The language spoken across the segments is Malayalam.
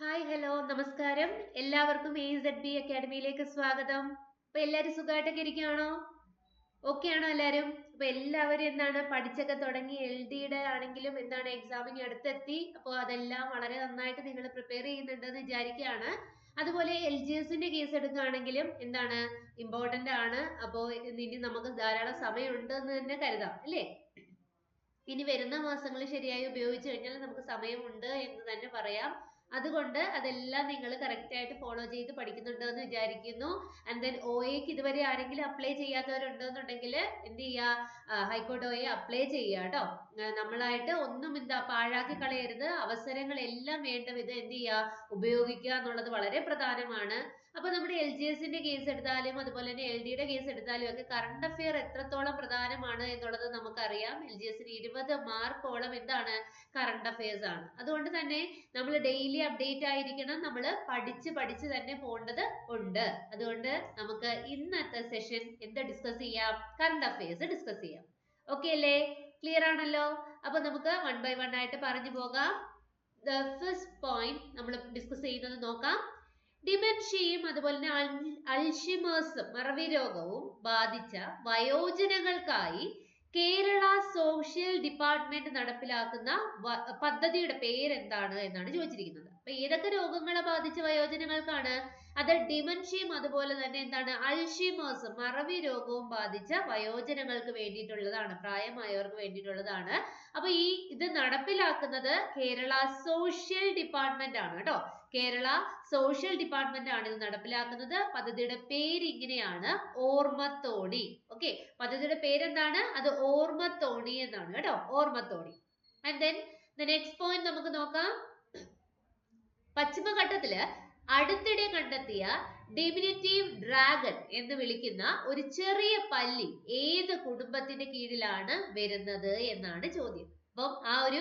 ഹായ് ഹലോ നമസ്കാരം. എല്ലാവർക്കും AZB അക്കാഡമിയിലേക്ക് സ്വാഗതം. അപ്പൊ എല്ലാരും സുഖമായിട്ടൊക്കെ ഇരിക്കുകയാണോ? ഓക്കെ ആണോ എല്ലാരും? അപ്പൊ എല്ലാവരും എന്താണ് പഠിച്ചൊക്കെ തുടങ്ങി. LD ആണെങ്കിലും എന്താണ് എക്സാമിന് അടുത്തെത്തി. അപ്പോൾ അതെല്ലാം വളരെ നന്നായിട്ട് നിങ്ങൾ പ്രിപ്പയർ ചെയ്യുന്നുണ്ടെന്ന് വിചാരിക്കുകയാണ്. അതുപോലെ LGSന്റെ കേസ് എടുക്കുകയാണെങ്കിലും എന്താണ് ഇമ്പോർട്ടന്റ് ആണ്. അപ്പോൾ ഇനി നമുക്ക് ധാരാളം സമയമുണ്ട് എന്ന് തന്നെ കരുതാം അല്ലേ? ഇനി വരുന്ന മാസങ്ങൾ ശരിയായി ഉപയോഗിച്ചു കഴിഞ്ഞാൽ നമുക്ക് സമയമുണ്ട് എന്ന് തന്നെ പറയാം. അതുകൊണ്ട് അതെല്ലാം നിങ്ങൾ കറക്റ്റ് ആയിട്ട് ഫോളോ ചെയ്ത് പഠിക്കുന്നുണ്ട് എന്ന് വിചാരിക്കുന്നു. ആൻഡ് ദെൻ OAക്ക് ഇതുവരെ ആരെങ്കിലും അപ്ലൈ ചെയ്യാത്തവരുണ്ടെന്നുണ്ടെങ്കിൽ എന്ത് ചെയ്യുക, ഹൈക്കോർട്ട് OA അപ്ലൈ ചെയ്യുക കേട്ടോ. നമ്മളായിട്ട് ഒന്നും എന്താ പാഴാക്കി കളയരുത്. അവസരങ്ങളെല്ലാം വേണ്ട വിധം എന്ത് ചെയ്യുക, ഉപയോഗിക്കുക എന്നുള്ളത് വളരെ പ്രധാനമാണ്. അപ്പൊ നമ്മുടെ LGSന്റെ കേസ് എടുത്താലും അതുപോലെ തന്നെ LDയുടെ കേസ് എടുത്താലും ഒക്കെ കറണ്ട് അഫെയർ എത്രത്തോളം പ്രധാനമാണ് എന്നുള്ളത് നമുക്കറിയാം. LGSന് 20 മാർക്കോളം എന്താണ് കറണ്ട് അഫെയർസ് ആണ്. അതുകൊണ്ട് തന്നെ നമ്മൾ ഡെയിലി അപ്ഡേറ്റ് ആയിരിക്കണം. നമ്മൾ പഠിച്ച് തന്നെ പോകേണ്ടത് ഉണ്ട്. അതുകൊണ്ട് നമുക്ക് ഇന്നത്തെ സെഷൻ എന്ത് ഡിസ്കസ് ചെയ്യാം? കറണ്ട് അഫെയർസ് ഡിസ്കസ് ചെയ്യാം. ഓക്കെ അല്ലേ? ക്ലിയർ ആണല്ലോ? അപ്പൊ നമുക്ക് വൺ ബൈ വൺ ആയിട്ട് പറഞ്ഞു പോകാം. ഫസ്റ്റ് പോയിന്റ് നമ്മൾ ഡിസ്കസ് ചെയ്യുന്നത് നോക്കാം. ഡിമെൻഷ്യയും അതുപോലെ തന്നെ അൾഷിമേഴ്സും മറവി രോഗവും ബാധിച്ച വയോജനങ്ങൾക്കായി കേരള സോഷ്യൽ ഡിപ്പാർട്ട്മെന്റ് നടപ്പിലാക്കുന്ന പദ്ധതിയുടെ പേരെന്താണ് എന്നാണ് ചോദിച്ചിരിക്കുന്നത്. അപ്പൊ ഏതൊക്കെ രോഗങ്ങളെ ബാധിച്ച വയോജനങ്ങൾക്കാണ്? അത് ഡിമെൻഷ്യയും അതുപോലെ തന്നെ എന്താണ് അൾഷിമേഴ്സും മറവി രോഗവും ബാധിച്ച വയോജനങ്ങൾക്ക് വേണ്ടിയിട്ടുള്ളതാണ്, പ്രായമായവർക്ക് വേണ്ടിയിട്ടുള്ളതാണ്. അപ്പൊ ഇത് നടപ്പിലാക്കുന്നത് കേരള സോഷ്യൽ ഡിപ്പാർട്ട്മെന്റ് ആണ് കേട്ടോ. കേരള സോഷ്യൽ ഡിപ്പാർട്ട്മെന്റ് ആണ് ഇത് നടപ്പിലാക്കുന്നത്. പദ്ധതിയുടെ പേര് ഇങ്ങനെയാണ്, ഓർമ്മത്തോണി. ഓക്കെ, പദ്ധതിയുടെ പേരെന്താണ്? അത് ഓർമ്മത്തോണി എന്നാണ് കേട്ടോ, ഓർമ്മത്തോണി. And then the next point നമുക്ക് നോക്കാം. പശ്ചിമഘട്ടത്തില് അടുത്തിടെ കണ്ടെത്തിയ ഡിമിനിറ്റീവ് ഡ്രാഗൺ എന്ന് വിളിക്കുന്ന ഒരു ചെറിയ പല്ലി ഏത് കുടുംബത്തിന്റെ കീഴിലാണ് വരുന്നത് എന്നാണ് ചോദ്യം. അപ്പം ആ ഒരു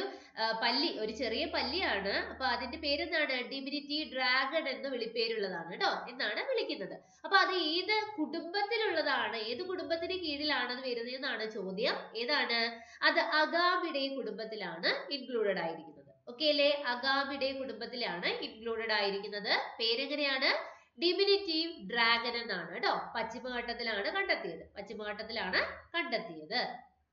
പല്ലി ഒരു ചെറിയ പല്ലിയാണ്. അപ്പൊ അതിന്റെ പേരെന്താണ്? ഡിമിനിറ്റീവ് ഡ്രാഗൺ എന്ന് വിളിപ്പേരുള്ളതാണ് കേട്ടോ, എന്നാണ് വിളിക്കുന്നത്. അപ്പൊ അത് ഏത് കുടുംബത്തിലുള്ളതാണ്, ഏത് കുടുംബത്തിന് കീഴിലാണ് അത് വരുന്നത് എന്നാണ് ചോദ്യം. ഏതാണ് അത്? അഗാമിഡേ കുടുംബത്തിലാണ് ഇൻക്ലൂഡഡ് ആയിരിക്കുന്നത്. ഓക്കെ അല്ലേ? അഗാമിഡേ കുടുംബത്തിലാണ് ഇൻക്ലൂഡഡ് ആയിരിക്കുന്നത്. പേരെങ്ങനെയാണ്? ഡിമിനിറ്റീവ് ഡ്രാഗൺ എന്നാണ് കേട്ടോ. പശ്ചിമഘട്ടത്തിലാണ് കണ്ടെത്തിയത്. പശ്ചിമഘട്ടത്തിലാണ് കണ്ടെത്തിയത്.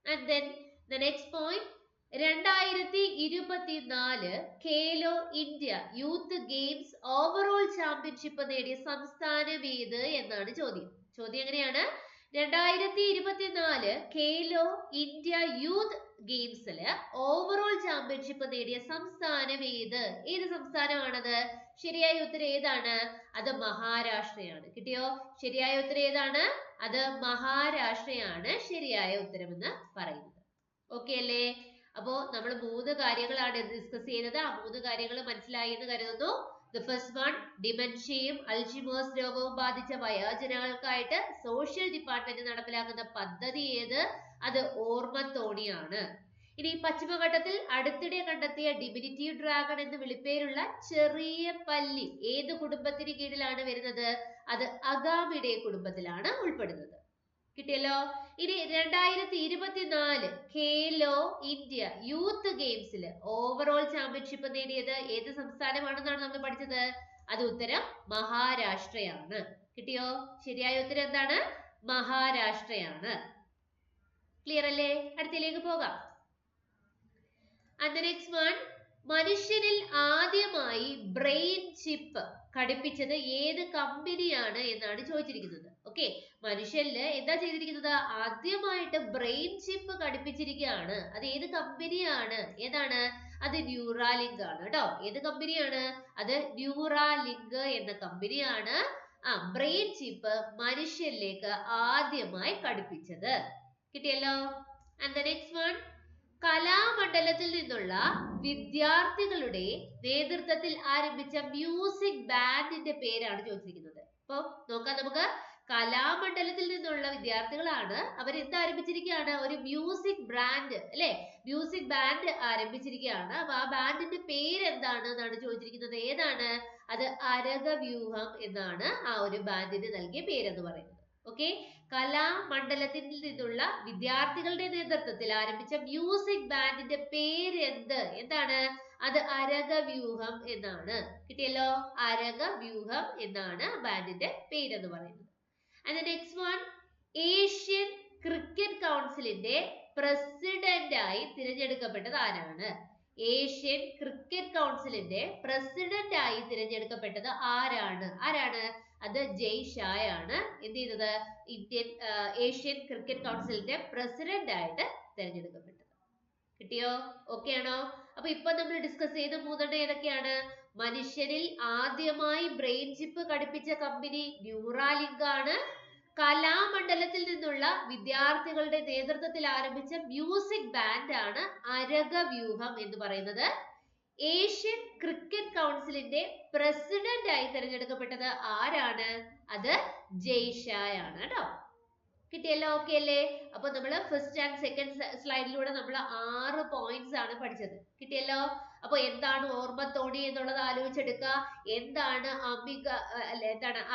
And then the next point, 2024 Khelo India youth games overall championship നേടിയ സംസ്ഥാനം ഏത് എന്നാണ് ചോദ്യം. ചോദ്യം എങ്ങനെയാണ്? 2024 ഖേലോ ഇന്ത്യ യൂത്ത് ഗെയിംസില് ഓവറോൾ ചാമ്പ്യൻഷിപ്പ് നേടിയ സംസ്ഥാനം ഏത്? ഏത് സംസ്ഥാനമാണത്? ശരിയായ ഉത്തരം ഏതാണ്? അത് മഹാരാഷ്ട്രയാണ്. കിട്ടിയോ? ശരിയായ ഉത്തരം ഏതാണ്? അത് മഹാരാഷ്ട്രയാണ് ശരിയായ ഉത്തരമെന്ന് പറയുന്നത്. ഓക്കെ അല്ലേ? അപ്പോ നമ്മൾ 3 കാര്യങ്ങളാണ് ഡിസ്കസ് ചെയ്യുന്നത്. ആ 3 കാര്യങ്ങൾ മനസ്സിലായി എന്ന് കരുതുന്നു. ദ ഫസ്റ്റ് വൺ, ഡിമെൻഷ്യയും അൾഷിമേഴ്സ് രോഗവും ബാധിച്ച വയോജനങ്ങൾക്കായിട്ട് സോഷ്യൽ ഡിപ്പാർട്ട്മെന്റ് നടപ്പിലാക്കുന്ന പദ്ധതി ഏത്? അത് ഓർമ്മത്തോണിയാണ്. ഇനി പശ്ചിമഘട്ടത്തിൽ അടുത്തിടെ കണ്ടെത്തിയ ഡിമിനിറ്റീവ് ഡ്രാഗൺ എന്ന് വിളിപ്പേരുള്ള ചെറിയ പല്ലി ഏത് കുടുംബത്തിന് കീഴിലാണ് വരുന്നത്? അത് അഗാമിഡേ കുടുംബത്തിലാണ് ഉൾപ്പെടുന്നത്. കിട്ടിയല്ലോ? ഇനി 2024 ഖേലോ ഇന്ത്യ യൂത്ത് ഗെയിംസിൽ ഓവറോൾ ചാമ്പ്യൻഷിപ്പ് നേടിയത് ഏത് സംസ്ഥാനമാണെന്നാണ് നമ്മൾ പഠിച്ചത്? അത് ഉത്തരം മഹാരാഷ്ട്രയാണ്. കിട്ടിയോ? ശരിയായ ഉത്തരം എന്താണ്? മഹാരാഷ്ട്രയാണ്. ക്ലിയർ അല്ലേ? അടുത്തിലേക്ക് പോകാം. ആൻഡ് ദ നെക്സ്റ്റ് വൺ, മനുഷ്യനിൽ ആദ്യമായി ബ്രെയിൻ ചിപ്പ് ഘടിപ്പിച്ചത് ഏത് കമ്പനിയാണ് എന്നാണ് ചോദിച്ചിരിക്കുന്നത്. ഓക്കെ, മനുഷ്യനില് എന്താ ചെയ്തിരിക്കുന്നത്? ആദ്യമായിട്ട് ബ്രെയിൻ ചിപ്പ് ഘടിപ്പിച്ചിരിക്കുകയാണ്. അത് ഏത് കമ്പനിയാണ്? ഏതാണ്? അത് ന്യൂറാലിങ്ക് ആണ് കേട്ടോ. ഏത് കമ്പനിയാണ്? അത് ന്യൂറാലിങ്ക് എന്ന കമ്പനിയാണ് ബ്രെയിൻ ചിപ്പ് മനുഷ്യനിലേക്ക് ആദ്യമായി ഘടിപ്പിച്ചത്. കിട്ടിയല്ലോ? ആൻഡ് ദ നെക്സ്റ്റ് വൺ, കലാമണ്ഡലത്തിൽ നിന്നുള്ള വിദ്യാർത്ഥികളുടെ നേതൃത്വത്തിൽ ആരംഭിച്ച മ്യൂസിക് ബാൻഡിന്റെ പേരാണ് ചോദിച്ചിരിക്കുന്നത്. അപ്പൊ നോക്കാം നമുക്ക്. കലാമണ്ഡലത്തിൽ നിന്നുള്ള വിദ്യാർത്ഥികളാണ്. അവർ എന്ത് ആരംഭിച്ചിരിക്കുകയാണ്? ഒരു മ്യൂസിക് ബ്രാൻഡ് അല്ലെ, മ്യൂസിക് ബാൻഡ് ആരംഭിച്ചിരിക്കുകയാണ്. അപ്പൊ ആ ബാൻഡിന്റെ പേര് എന്താണ് എന്നാണ് ചോദിച്ചിരിക്കുന്നത്. ഏതാണ്? അത് അരകവ്യൂഹം എന്നാണ് ആ ഒരു ബാൻഡിന് നൽകിയ പേരെന്ന് പറയുന്നത്. ഓക്കെ, കലാമണ്ഡലത്തിൽ നിന്നുള്ള വിദ്യാർത്ഥികളുടെ നേതൃത്വത്തിൽ ആരംഭിച്ച മ്യൂസിക് ബാൻഡിന്റെ പേര് എന്താണ്? അത് അരകവ്യൂഹം എന്നാണ്. കിട്ടിയല്ലോ? അരകവ്യൂഹം എന്നാണ് ബാൻഡിന്റെ പേരെന്ന് പറയുന്നത്. And the next one, Asian cricket കൗൺസിലിന്റെ പ്രസിഡന്റ് ആയി തിരഞ്ഞെടുക്കപ്പെട്ടത് ആരാണ്? ഏഷ്യൻ ക്രിക്കറ്റ് കൗൺസിലിന്റെ പ്രസിഡന്റ് ആയി തിരഞ്ഞെടുക്കപ്പെട്ടത് ആരാണ്? അത് ജയ് ഷായ് ആണ് എന്ത് ചെയ്തത്? ഏഷ്യൻ ക്രിക്കറ്റ് കൗൺസിലിന്റെ പ്രസിഡന്റ് ആയിട്ട് തിരഞ്ഞെടുക്കപ്പെട്ടത്. കിട്ടിയോ? ഓക്കെ ആണോ? അപ്പൊ ഇപ്പൊ നമ്മൾ ഡിസ്കസ് ചെയ്ത മൂന്നെണ്ണം ഏതൊക്കെയാണ്? മനുഷ്യരിൽ ആദ്യമായി ബ്രെയിൻ ചിപ്പ് ഘടിപ്പിച്ച കമ്പനി ന്യൂറാലിങ്ക് ആണ്. കലാമണ്ഡലത്തിൽ നിന്നുള്ള വിദ്യാർത്ഥികളുടെ നേതൃത്വത്തിൽ ആരംഭിച്ച മ്യൂസിക് ബാൻഡ് ആണ് അരകവ്യൂഹം എന്ന് പറയുന്നത്. ഏഷ്യൻ ക്രിക്കറ്റ് കൗൺസിലിന്റെ പ്രസിഡന്റ് ആയി തിരഞ്ഞെടുക്കപ്പെട്ടത് ആരാണ്? അത് ജയ് ഷായ് ആണ് കേട്ടോ. കിട്ടിയല്ലോ? ഓക്കെ അല്ലേ? അപ്പൊ നമ്മള് ഫസ്റ്റ് ആൻഡ് സെക്കൻഡ് സ്ലൈഡിലൂടെ നമ്മൾ 6 പോയിന്റ്സ് ആണ് പഠിച്ചത്. കിട്ടിയല്ലോ? അപ്പൊ എന്താണ് ഓർമ്മത്തോണി എന്നുള്ളത് ആലോചിച്ചെടുക്കുക. എന്താണ്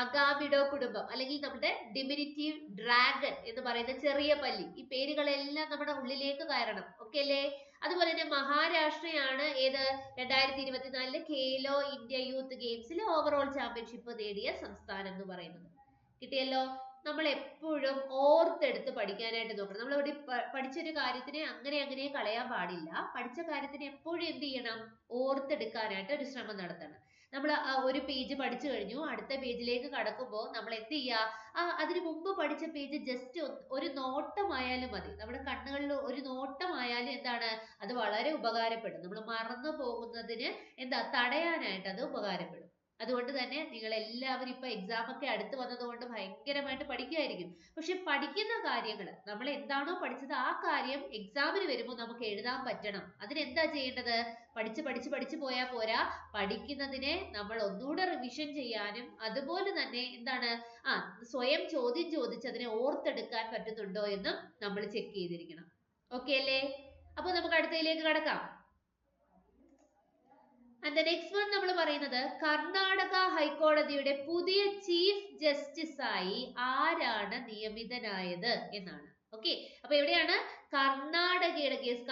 അഗാമിഡോ കുടുംബം അല്ലെങ്കിൽ നമ്മുടെ ഡിമിനിറ്റീവ് ഡ്രാഗൺ എന്ന് പറയുന്ന ചെറിയ പല്ലി. ഈ പേരുകളെല്ലാം നമ്മുടെ ഉള്ളിലേക്ക് കയറണം. ഓക്കെ അല്ലേ? അതുപോലെ തന്നെ മഹാരാഷ്ട്രയാണ് ഏത് 2024 ഖേലോ ഇന്ത്യ യൂത്ത് ഗെയിംസിൽ ഓവറോൾ ചാമ്പ്യൻഷിപ്പ് നേടിയ സംസ്ഥാനം എന്ന് പറയുന്നത്. കിട്ടിയല്ലോ? നമ്മൾ എപ്പോഴും ഓർത്തെടുത്ത് പഠിക്കാനായിട്ട് നോക്കണം. നമ്മൾ ഇവിടെ പഠിച്ചൊരു കാര്യത്തിനെ അങ്ങനെ കളയാൻ പാടില്ല. പഠിച്ച കാര്യത്തിനെ എപ്പോഴും എന്ത് ചെയ്യണം? ഓർത്തെടുക്കാനായിട്ട് ഒരു ശ്രമം നടത്തണം. നമ്മൾ ഒരു പേജ് പഠിച്ചു കഴിഞ്ഞു, അടുത്ത പേജിലേക്ക് കടക്കുമ്പോൾ നമ്മൾ എന്ത് ചെയ്യുക? അതിനു മുമ്പ് പഠിച്ച പേജ് ജസ്റ്റ് ഒരു നോട്ടമായാലും മതി. നമ്മുടെ കണ്ണുകളിൽ ഒരു നോട്ടമായാലും എന്താണ്? അത് വളരെ ഉപകാരപ്പെടും. നമ്മൾ മറന്നു പോകുന്നതിന് തടയാനായിട്ട് അത് ഉപകാരപ്പെടും. അതുകൊണ്ട് തന്നെ നിങ്ങൾ എല്ലാവരും ഇപ്പൊ എക്സാം ഒക്കെ അടുത്ത് വന്നതുകൊണ്ട് ഭയങ്കരമായിട്ട് പഠിക്കുമായിരിക്കും. പക്ഷെ പഠിക്കുന്ന കാര്യങ്ങൾ നമ്മൾ എന്താണോ പഠിച്ചത് ആ കാര്യം എക്സാമിന് വരുമ്പോൾ നമുക്ക് എഴുതാൻ പറ്റണം. അതിനെന്താ ചെയ്യേണ്ടത്? പഠിച്ച് പോയാൽ പോരാ, പഠിക്കുന്നതിനെ നമ്മൾ ഒന്നുകൂടെ റിവിഷൻ ചെയ്യാനും അതുപോലെ തന്നെ സ്വയം ചോദ്യം ചോദിച്ച് അതിനെ ഓർത്തെടുക്കാൻ പറ്റുന്നുണ്ടോ എന്നും നമ്മൾ ചെക്ക് ചെയ്തിരിക്കണം. ഓക്കെ അല്ലേ? അപ്പൊ നമുക്ക് അടുത്തതിലേക്ക് കടക്കാം. And the next one നമ്മൾ പറയുന്നത് കർണാടക ഹൈക്കോടതിയുടെ പുതിയ ചീഫ് ജസ്റ്റിസ് ആയി ആരാണ് നിയമിതനായത് എന്നാണ്. ഓക്കെ, അപ്പൊ എവിടെയാണ്? കർണാടകയുടെ കേസ്.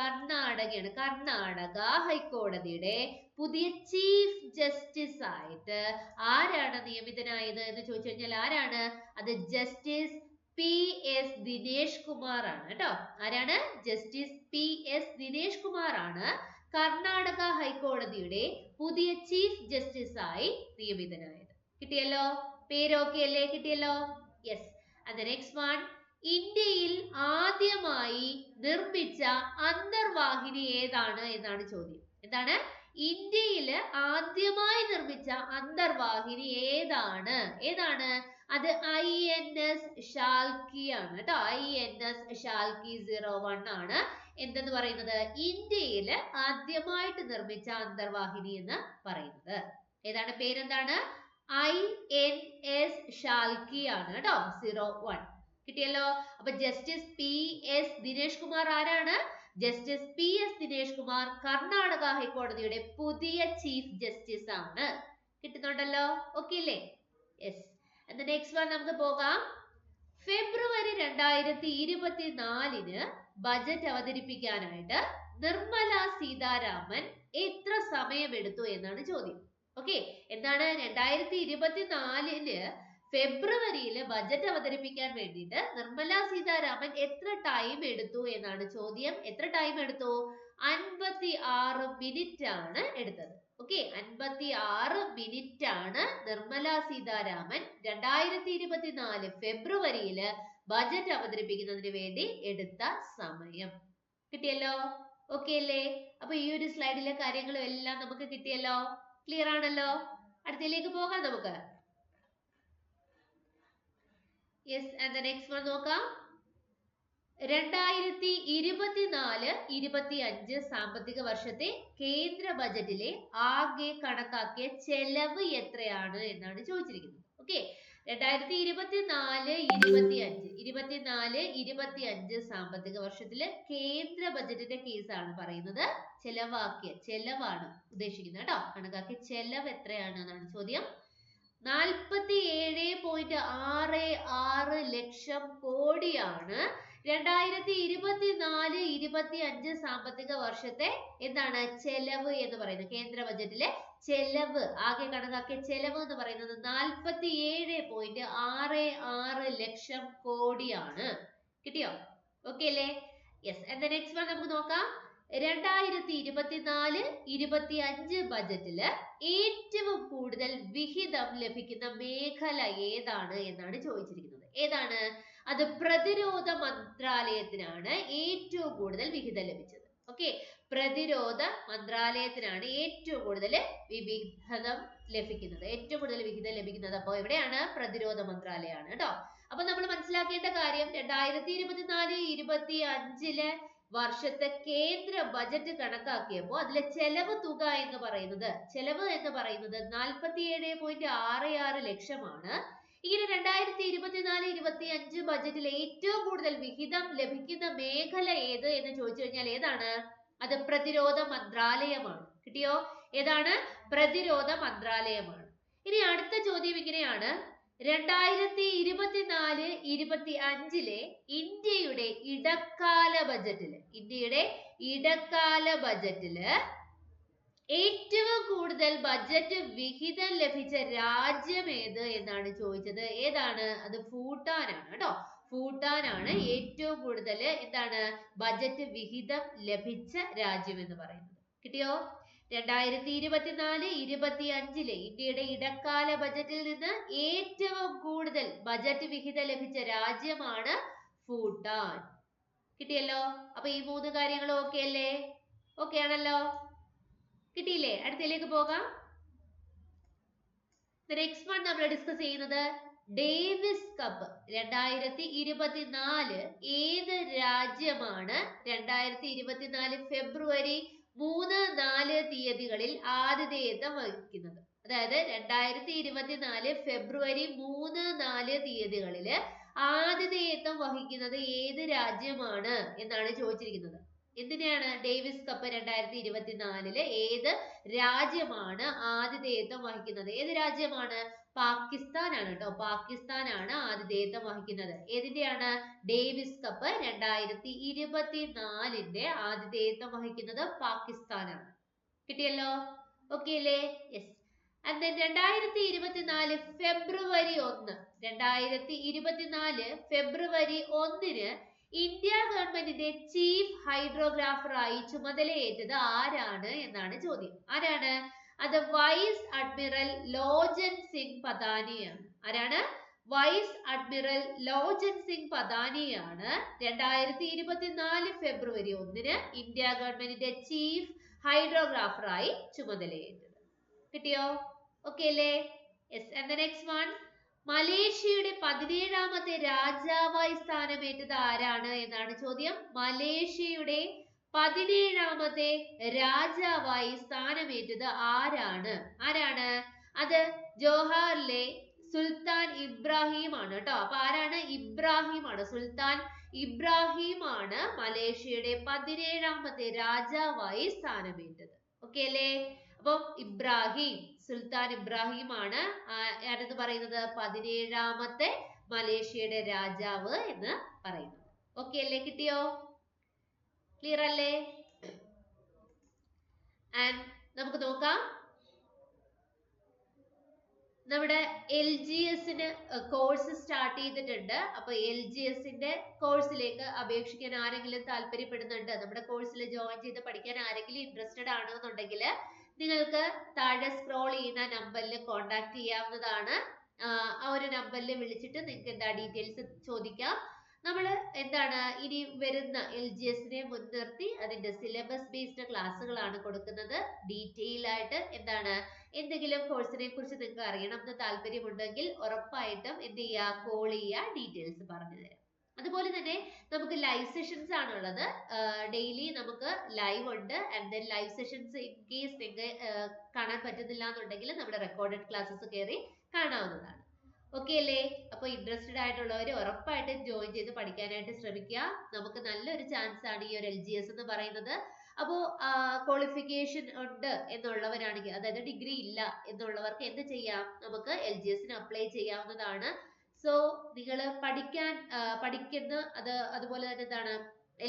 കർണാടക ഹൈക്കോടതിയുടെ പുതിയ ചീഫ് ജസ്റ്റിസ് ആയിട്ട് ആരാണ് നിയമിതനായത് എന്ന് ചോദിച്ചു കഴിഞ്ഞാൽ ആരാണ്? അത് ജസ്റ്റിസ് PS ദിനേശ് കുമാർ ആണ് കേട്ടോ. ആരാണ്? ജസ്റ്റിസ് PS ദിനേശ് കുമാർ ആണ് കർണാടക ഹൈക്കോടതിയുടെ പുതിയ ചീഫ് ജസ്റ്റിസ് ആയി നിയമിതനായത്. കിട്ടിയല്ലോ? പേര് ഓക്കെ അല്ലേ? കിട്ടിയല്ലോ? Yes. And the next one, ഇന്ത്യയിൽ ആദ്യമായി നിർമ്മിച്ച അന്തർവാഹിനി ഏതാണ് എന്നാണ് ചോദ്യം. എന്താണ്? ഇന്ത്യയിൽ ആദ്യമായി നിർമ്മിച്ച അന്തർവാഹിനി ഏതാണ്? അത് INS ഷാൽക്കി ആണ് കേട്ടോ. INS ഷാൽക്കി 01 ആണ് എന്തെന്ന് പറയുന്നത്? ഇന്ത്യയിൽ ആദ്യമായിട്ട് നിർമ്മിച്ച അന്തർവാഹിനി എന്ന് പറയുന്നത്. ഏതാണ്? പേരെന്താണ്? INS ഷാൽക്കി ആണ് കേട്ടോ. 01. കിട്ടിയല്ലോ? അപ്പൊ ജസ്റ്റിസ് PS ദിനേശ് കുമാർ ആരാണ്? ജസ്റ്റിസ് PS ദിനേശ് കുമാർ കർണാടക ഹൈക്കോടതിയുടെ പുതിയ ചീഫ് ജസ്റ്റിസ് ആണ്. കിട്ടുന്നുണ്ടല്ലോ? ഓക്കെ അല്ലേ? Yes. And the next one നമുക്ക് പോകാം. ഫെബ്രുവരി 2024 ബജറ്റ് അവതരിപ്പിക്കാനായിട്ട് നിർമ്മല സീതാരാമൻ എത്ര സമയമെടുത്തു എന്നാണ് ചോദ്യം. ഓക്കെ, എന്താണ്? 2024 ഫെബ്രുവരിയിൽ ബജറ്റ് അവതരിപ്പിക്കാൻ വേണ്ടിയിട്ട് നിർമ്മല സീതാരാമൻ എത്ര ടൈം എടുത്തു എന്നാണ് ചോദ്യം. എത്ര ടൈം എടുത്തു? 56 മിനിറ്റ് ആണ് എടുത്തത്. ഓക്കെ, 56 മിനിറ്റ് ആണ് നിർമ്മല സീതാരാമൻ 2024 ഫെബ്രുവരിയിൽ ബജറ്റ് അവതരിപ്പിക്കുന്നതിന് വേണ്ടി എടുത്ത സമയം. കിട്ടിയല്ലോ? ഓക്കെ അല്ലേ? അപ്പൊ ഈ ഒരു സ്ലൈഡിലെ കാര്യങ്ങളും എല്ലാം നമുക്ക് കിട്ടിയല്ലോ? ക്ലിയർ ആണല്ലോ? അടുത്തതിലേക്ക് പോകാം നമുക്ക്. Yes. And the next one നോക്കാം. 2024-25 സാമ്പത്തിക വർഷത്തെ കേന്ദ്ര ബജറ്റിലെ ആകെ കണക്കാക്കിയ ചെലവ് എത്രയാണ് എന്നാണ് ചോദിച്ചിരിക്കുന്നത്. ഓക്കെ, 2024-25 സാമ്പത്തിക വർഷത്തിലെ കേന്ദ്ര ബജറ്റിന്റെ കേസാണ് പറയുന്നത്. ചെലവാണ് ഉദ്ദേശിക്കുന്നത് കേട്ടോ. കണക്കാക്കിയ ചെലവ് എത്രയാണ് എന്നാണ് ചോദ്യം. 47.66 ലക്ഷം കോടിയാണ് 2024-25 സാമ്പത്തിക വർഷത്തെ എന്താണ് ചെലവ് എന്ന് പറയുന്നത്? കേന്ദ്ര ബജറ്റിലെ ചെലവ്, ആകെ കണക്കാക്കിയ ചെലവ് എന്ന് പറയുന്നത് 47.66 ലക്ഷം കോടിയാണ്. കിട്ടിയോ? ഓക്കെ അല്ലേ? Yes. and the next one നമുക്ക് നോക്കാം. 2024-25 ബജറ്റില് ഏറ്റവും കൂടുതൽ വിഹിതം ലഭിക്കുന്ന മേഖല ഏതാണ് എന്നാണ് ചോദിച്ചിരിക്കുന്നത്. ഏതാണ്? അത് പ്രതിരോധ മന്ത്രാലയത്തിനാണ് ഏറ്റവും കൂടുതൽ വിഹിതം ലഭിച്ചത്. ഓക്കെ, പ്രതിരോധ മന്ത്രാലയത്തിനാണ് ഏറ്റവും കൂടുതൽ വിഹിതം ലഭിക്കുന്നത്. ഏറ്റവും കൂടുതൽ വിഹിതം ലഭിക്കുന്നത് അപ്പോൾ എവിടെയാണ്? പ്രതിരോധ മന്ത്രാലയമാണ് കേട്ടോ. അപ്പൊ നമ്മൾ മനസ്സിലാക്കേണ്ട കാര്യം 2024-25 വർഷത്തെ കേന്ദ്ര ബജറ്റ് കണക്കാക്കിയപ്പോൾ അതിലെ ചെലവ് തുക എന്ന് പറയുന്നത് 47.66 ലക്ഷമാണ്. ഇങ്ങനെ 2024-25 ബജറ്റിൽ ഏറ്റവും കൂടുതൽ വിഹിതം ലഭിക്കുന്ന മേഖല ഏത് എന്ന് ചോദിച്ചു കഴിഞ്ഞാൽ ഏതാണ്? അത് പ്രതിരോധ മന്ത്രാലയമാണ്. കിട്ടിയോ? ഏതാണ്? പ്രതിരോധ മന്ത്രാലയമാണ്. ഇനി അടുത്ത ചോദ്യം ഇങ്ങനെയാണ്. 2024-25 ഇന്ത്യയുടെ ഇടക്കാല ബജറ്റില് ഏറ്റവും കൂടുതൽ ബജറ്റ് വിഹിതം ലഭിച്ച രാജ്യം ഏത് എന്നാണ് ചോദിച്ചത്. ഏതാണ്? അത് ഭൂട്ടാനാണ് കേട്ടോ. ഭൂട്ടാനാണ് ഏറ്റവും കൂടുതൽ എന്താണ് ബജറ്റ് വിഹിതം ലഭിച്ച രാജ്യം എന്ന് പറയുന്നത്. കിട്ടിയോ? 2024-25 ഇന്ത്യയുടെ ഇടക്കാല ബജറ്റിൽ നിന്ന് ഏറ്റവും കൂടുതൽ ബജറ്റ് വിഹിതം ലഭിച്ച രാജ്യമാണ് ഭൂട്ടാൻ. കിട്ടിയല്ലോ? അപ്പൊ ഈ 3 കാര്യങ്ങളും ഓക്കെ അല്ലേ? ഓക്കെ ആണല്ലോ? കിട്ടിയില്ലേ? അടുത്തതിലേക്ക് പോകാം. നെക്സ്റ്റ് വൺ നമ്മൾ ഡിസ്കസ് ചെയ്യുന്നത് ഡേവിസ് കപ്പ് 2024 ഏത് രാജ്യമാണ് 2024 ഫെബ്രുവരി 3-4 തീയതികളിൽ ആതിഥേയത്വം വഹിക്കുന്നത്? അതായത് 2024 ഫെബ്രുവരി 3-4 തീയതികളിൽ ആതിഥേയത്വം വഹിക്കുന്നത് ഏത് രാജ്യമാണ് എന്നാണ് ചോദിച്ചിരിക്കുന്നത്. എന്തിനാണ്? ഡേവിസ് കപ്പ് 2024 ഏത് രാജ്യമാണ് ആതിഥേയത്വം വഹിക്കുന്നത്? ഏത് രാജ്യമാണ്? പാകിസ്ഥാനാണ് കേട്ടോ. പാകിസ്ഥാനാണ് ആതിഥേയത്വം വഹിക്കുന്നത്. ഏതിന്റെയാണ്? ഡേവിസ് കപ്പ് 2024 ആതിഥേയത്വം വഹിക്കുന്നത് പാകിസ്ഥാനാണ്. കിട്ടിയല്ലോ? ഓക്കെ അല്ലേ? Yes. and then 2024 February 1 India ഗവൺമെന്റിന്റെ ചീഫ് ഹൈഡ്രോഗ്രാഫറായി ചുമതലയേറ്റത് ആരാണ് എന്നാണ് ചോദ്യം. ആരാണ്? അത് വൈസ് അഡ്മിറൽ ലോചൻ സിംഗ് പതാനിയാണ്. ആരാണ്? വൈസ് അഡ്മിറൽ ലോചൻ സിംഗ് പതാനിയാണ് 2024 ഫെബ്രുവരി 1 ഇന്ത്യ ഗവൺമെന്റിന്റെ ചീഫ് ഹൈഡ്രോഗ്രാഫറായി ചുമതലയേറ്റത്. കിട്ടിയോ? ഓക്കെ അല്ലേ? Yes. and the next one മലേഷ്യയുടെ 17ാമത്തെ രാജാവായി സ്ഥാനമേറ്റത് ആരാണ് എന്നാണ് ചോദ്യം. മലേഷ്യയുടെ 17ാമത്തെ രാജാവായി സ്ഥാനമേറ്റത് ആരാണ്? അത് ജോഹാറിലെ സുൽത്താൻ ഇബ്രാഹിം ആണ് കേട്ടോ. അപ്പൊ ആരാണ്? ഇബ്രാഹിമാണ്. സുൽത്താൻ ഇബ്രാഹിം ആണ് മലേഷ്യയുടെ 17ാമത്തെ രാജാവായി സ്ഥാനമേറ്റത്. ഓക്കെ അല്ലേ? അപ്പം സുൽത്താൻ ഇബ്രാഹിം ആണ് ആരെന്ന് പറയുന്നത്? 17ാമത്തെ മലേഷ്യയുടെ രാജാവ് എന്ന് പറയുന്നത്. ഓക്കെ അല്ലേ? കിട്ടിയോ? ക്ലിയർ അല്ലേ? ആൻഡ് നമുക്ക് നോക്കാം. നമ്മുടെ LGSന് കോഴ്സ് സ്റ്റാർട്ട് ചെയ്തിട്ടുണ്ട്. അപ്പൊ LGSന്റെ കോഴ്സിലേക്ക് അപേക്ഷിക്കാൻ ആരെങ്കിലും താല്പര്യപ്പെടുന്നുണ്ട്, നമ്മുടെ കോഴ്സിൽ ജോയിൻ ചെയ്ത് പഠിക്കാൻ ആരെങ്കിലും ഇൻട്രസ്റ്റഡ് ആണെന്നുണ്ടെങ്കിൽ നിങ്ങൾക്ക് താഴെ സ്ക്രോൾ ചെയ്യുന്ന നമ്പറിൽ കോൺടാക്ട് ചെയ്യാവുന്നതാണ്. ആ ഒരു നമ്പറിൽ വിളിച്ചിട്ട് നിങ്ങൾക്ക് എന്താ ഡീറ്റെയിൽസ് ചോദിക്കാം. നമ്മൾ എന്താണ് ഇനി വരുന്ന LGSനെ മുൻനിർത്തി അതിന്റെ സിലബസ് ബേസ്ഡ് ക്ലാസ്സുകളാണ് കൊടുക്കുന്നത്. ഡീറ്റെയിൽ ആയിട്ട് എന്താണ് എന്തെങ്കിലും കോഴ്സിനെ കുറിച്ച് നിങ്ങൾക്ക് അറിയണം എന്ന് താല്പര്യമുണ്ടെങ്കിൽ ഉറപ്പായിട്ടും എന്ത് ചെയ്യുക? കോൾ ചെയ്യുക, ഡീറ്റെയിൽസ് പറഞ്ഞു തരാം. അതുപോലെ തന്നെ നമുക്ക് ലൈവ് സെഷൻസ് ആണുള്ളത്. ഡെയിലി നമുക്ക് ലൈവ് ഉണ്ട്. And then live sessions in case നിങ്ങൾക്ക് കാണാൻ പറ്റുന്നില്ല എന്നുണ്ടെങ്കിൽ നമ്മുടെ റെക്കോർഡഡ് ക്ലാസ്സസ് കയറി കാണാവുന്നതാണ്. ഓക്കെ അല്ലേ? അപ്പൊ ഇൻട്രസ്റ്റഡ് ആയിട്ടുള്ളവർ ഉറപ്പായിട്ടും ജോയിൻ ചെയ്ത് പഠിക്കാനായിട്ട് ശ്രമിക്കുക. നമുക്ക് നല്ലൊരു ചാൻസ് ആണ് ഈ ഒരു LGS എന്ന് പറയുന്നത്. അപ്പോൾ ക്വാളിഫിക്കേഷൻ ഉണ്ട് എന്നുള്ളവരാണെങ്കിൽ, അതായത് ഡിഗ്രി ഇല്ല എന്നുള്ളവർക്ക് എന്ത് ചെയ്യാം? നമുക്ക് LGSന് അപ്ലൈ ചെയ്യാവുന്നതാണ്. സോ നിങ്ങൾ പഠിക്കുന്ന അതുപോലെ തന്നെ എന്താണ്